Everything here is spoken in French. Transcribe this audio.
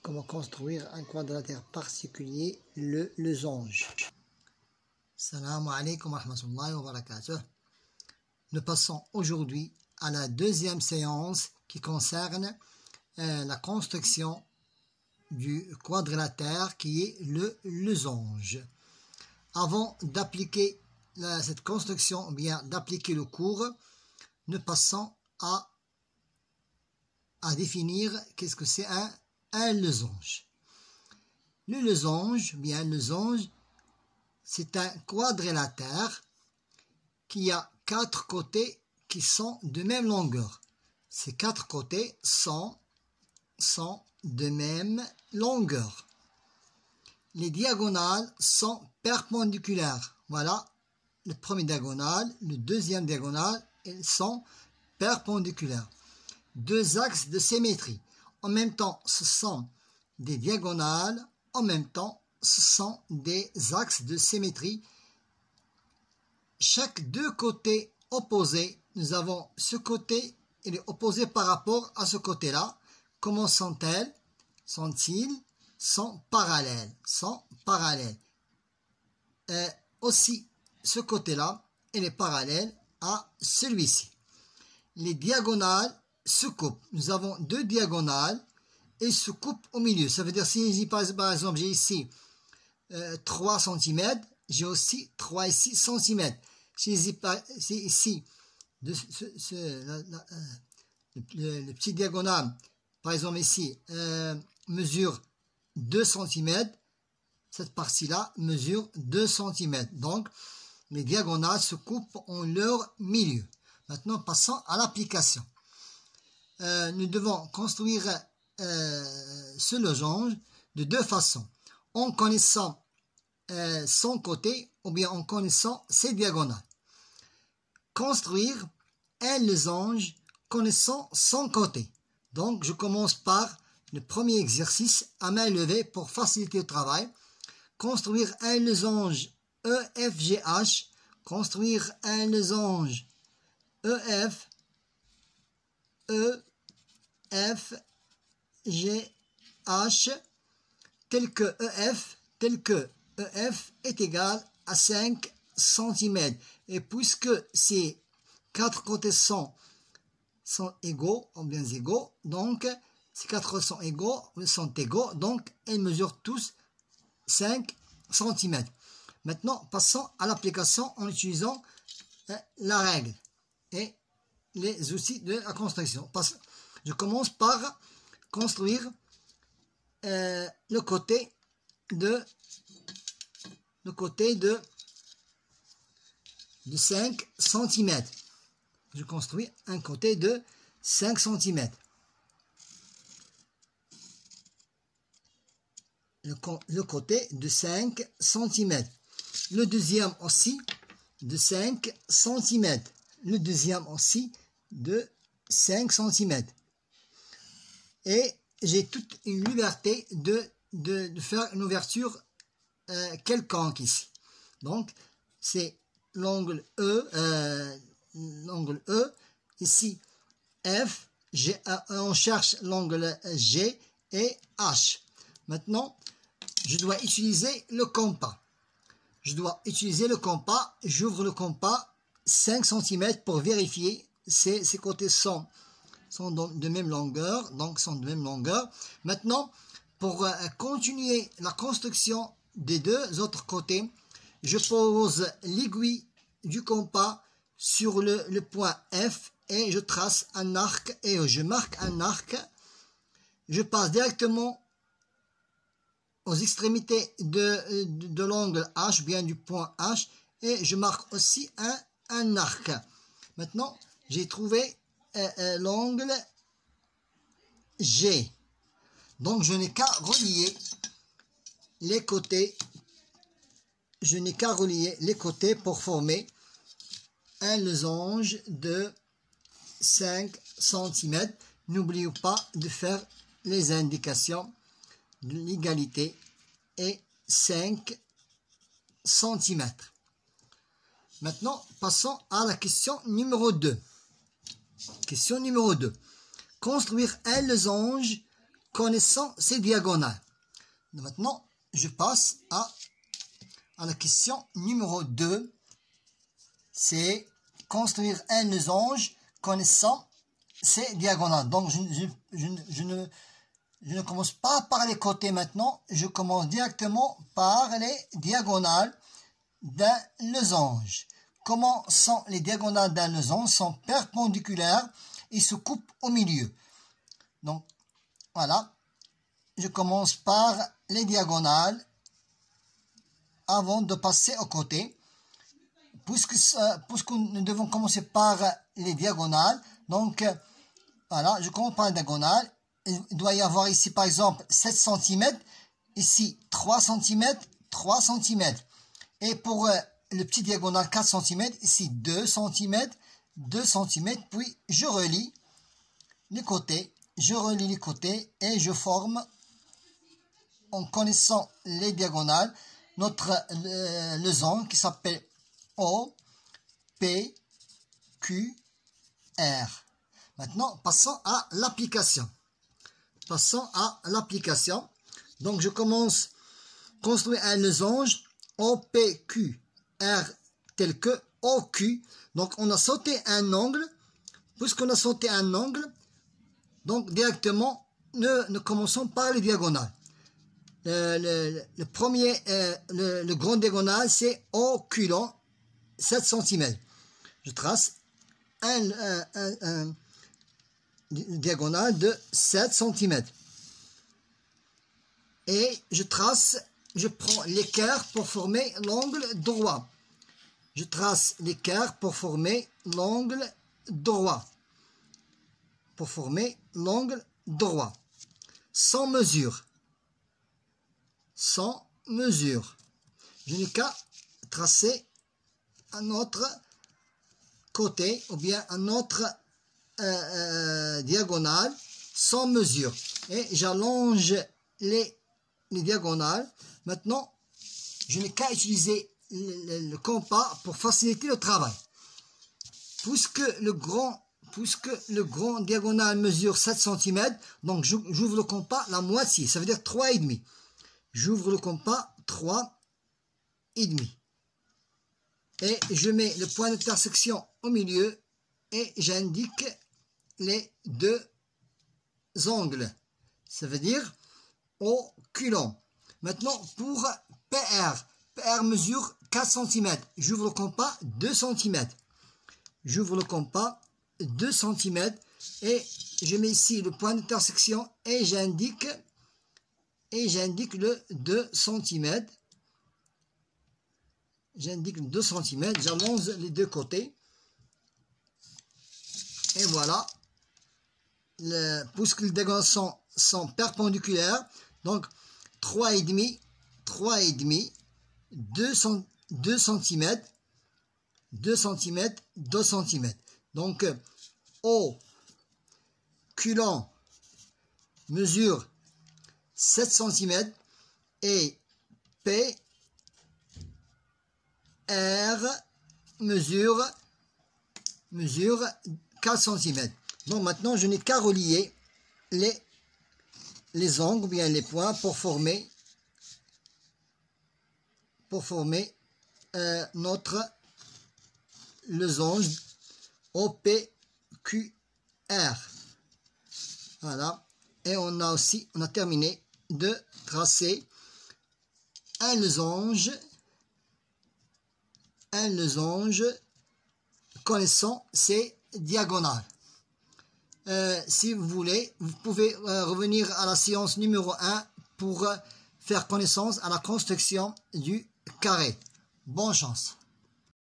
Comment construire un quadrilatère particulier, le losange. Salam alaikum wa rahmatullahi wa barakatuh. Nous passons aujourd'hui à la deuxième séance qui concerne la construction du quadrilatère qui est le losange. Avant d'appliquer cette construction, ou bien d'appliquer le cours, nous passons à définir qu'est-ce que c'est un losange. Le losange, c'est un quadrilatère qui a quatre côtés qui sont de même longueur. Ces quatre côtés sont de même longueur. Les diagonales sont perpendiculaires. Voilà, le premier diagonale, le deuxième diagonale, ils sont perpendiculaires. Deux axes de symétrie. En même temps, ce sont des diagonales. En même temps, ce sont des axes de symétrie. Chaque deux côtés opposés, nous avons ce côté, il est opposé par rapport à ce côté-là. Comment sont-elles? Sont-ils? Sont parallèles. Aussi, ce côté-là, il est parallèle à celui-ci. Les diagonales se coupent. Nous avons deux diagonales et se coupent au milieu. Ça veut dire, si par exemple j'ai ici 3 cm, j'ai aussi 3 ici cm. Si ici le petit diagonal, par exemple ici, mesure 2 cm, cette partie-là mesure 2 cm. Donc, les diagonales se coupent en leur milieu. Maintenant, passons à l'application. Nous devons construire ce losange de deux façons. En connaissant son côté ou bien en connaissant ses diagonales. Construire un losange connaissant son côté. Donc, je commence par le premier exercice à main levée pour faciliter le travail. Construire un losange EFGH. Construire un losange EF, GH, tel que EF est égal à 5 cm. Et puisque ces quatre côtés sont égaux, ou bien égaux, donc ces quatre sont égaux, donc ils mesurent tous 5 cm. Maintenant, passons à l'application en utilisant la règle et les outils de la construction. Je commence par construire le côté de 5 cm. Je construis un côté de 5 cm. Le côté de 5 cm. Le deuxième aussi de 5 cm. Le deuxième aussi de 5 cm. Et j'ai toute une liberté de faire une ouverture quelconque ici. Donc, c'est l'angle E, ici F, on cherche l'angle G et H. Maintenant, je dois utiliser le compas. J'ouvre le compas 5 cm pour vérifier ces côtés sont de même longueur, Maintenant, pour continuer la construction des deux autres côtés, je pose l'aiguille du compas sur le point F et je trace un arc et je marque un arc. Je passe directement aux extrémités de l'angle H, bien du point H, et je marque aussi un arc. Maintenant, j'ai trouvé l'angle G. Donc, je n'ai qu'à relier les côtés. Pour former un losange de 5 cm. N'oubliez pas de faire les indications de l'égalité et 5 cm. Maintenant, passons à la question numéro 2. Question numéro 2. Construire un losange connaissant ces diagonales. Maintenant, je passe à la question numéro 2. C'est construire un losange connaissant ces diagonales. Donc, je ne commence pas par les côtés maintenant. Je commence directement par les diagonales d'un losange. Comment sont les diagonales d'un losange? Sont perpendiculaires et se coupent au milieu. Donc, voilà. Je commence par les diagonales avant de passer au côté. Puisque nous devons commencer par les diagonales, donc voilà, je commence par les diagonales. Il doit y avoir ici par exemple 7 cm, ici 3 cm, 3 cm. Et pour le petit diagonal 4 cm, ici 2 cm, 2 cm, puis je relie les côtés, et je forme, en connaissant les diagonales, notre losange qui s'appelle O, P, Q, R. Maintenant, passons à l'application. Donc, je commence à construire un losange O, P, Q, R tel que OQ. Donc, on a sauté un angle. Puisqu'on a sauté un angle, donc directement, nous commençons par les diagonales. Le premier, le grand diagonal, c'est OQ long, 7 cm. Je trace un diagonale de 7 cm. Et je prends l'équerre pour former l'angle droit. Je trace l'équerre pour former l'angle droit. Sans mesure. Je n'ai qu'à tracer un autre côté ou bien un autre diagonale sans mesure. Et j'allonge les diagonales. Maintenant, je n'ai qu'à utiliser le compas pour faciliter le travail. Puisque le grand diagonale mesure 7 cm, donc j'ouvre le compas la moitié, ça veut dire 3,5. J'ouvre le compas 3,5. Et je mets le point d'intersection au milieu et j'indique les deux angles. Ça veut dire OQ long. Maintenant, pour PR. PR mesure 4 cm. J'ouvre le compas 2 cm. Et je mets ici le point d'intersection et j'indique le 2 cm. J'allonge les deux côtés. Et voilà. Puisque les diagonales sont perpendiculaires, donc 3,5, 2 cm, 2 cm, 2 cm. Donc, O, Q long mesure 7 cm et P, R mesure 4 cm. Donc maintenant, je n'ai qu'à relier les angles, ou bien les points, pour former notre losange OPQR. Voilà. Et on a terminé de tracer un losange connaissant ses diagonales. Si vous voulez, vous pouvez revenir à la séance numéro 1 pour faire connaissance à la construction du carré. Bonne chance.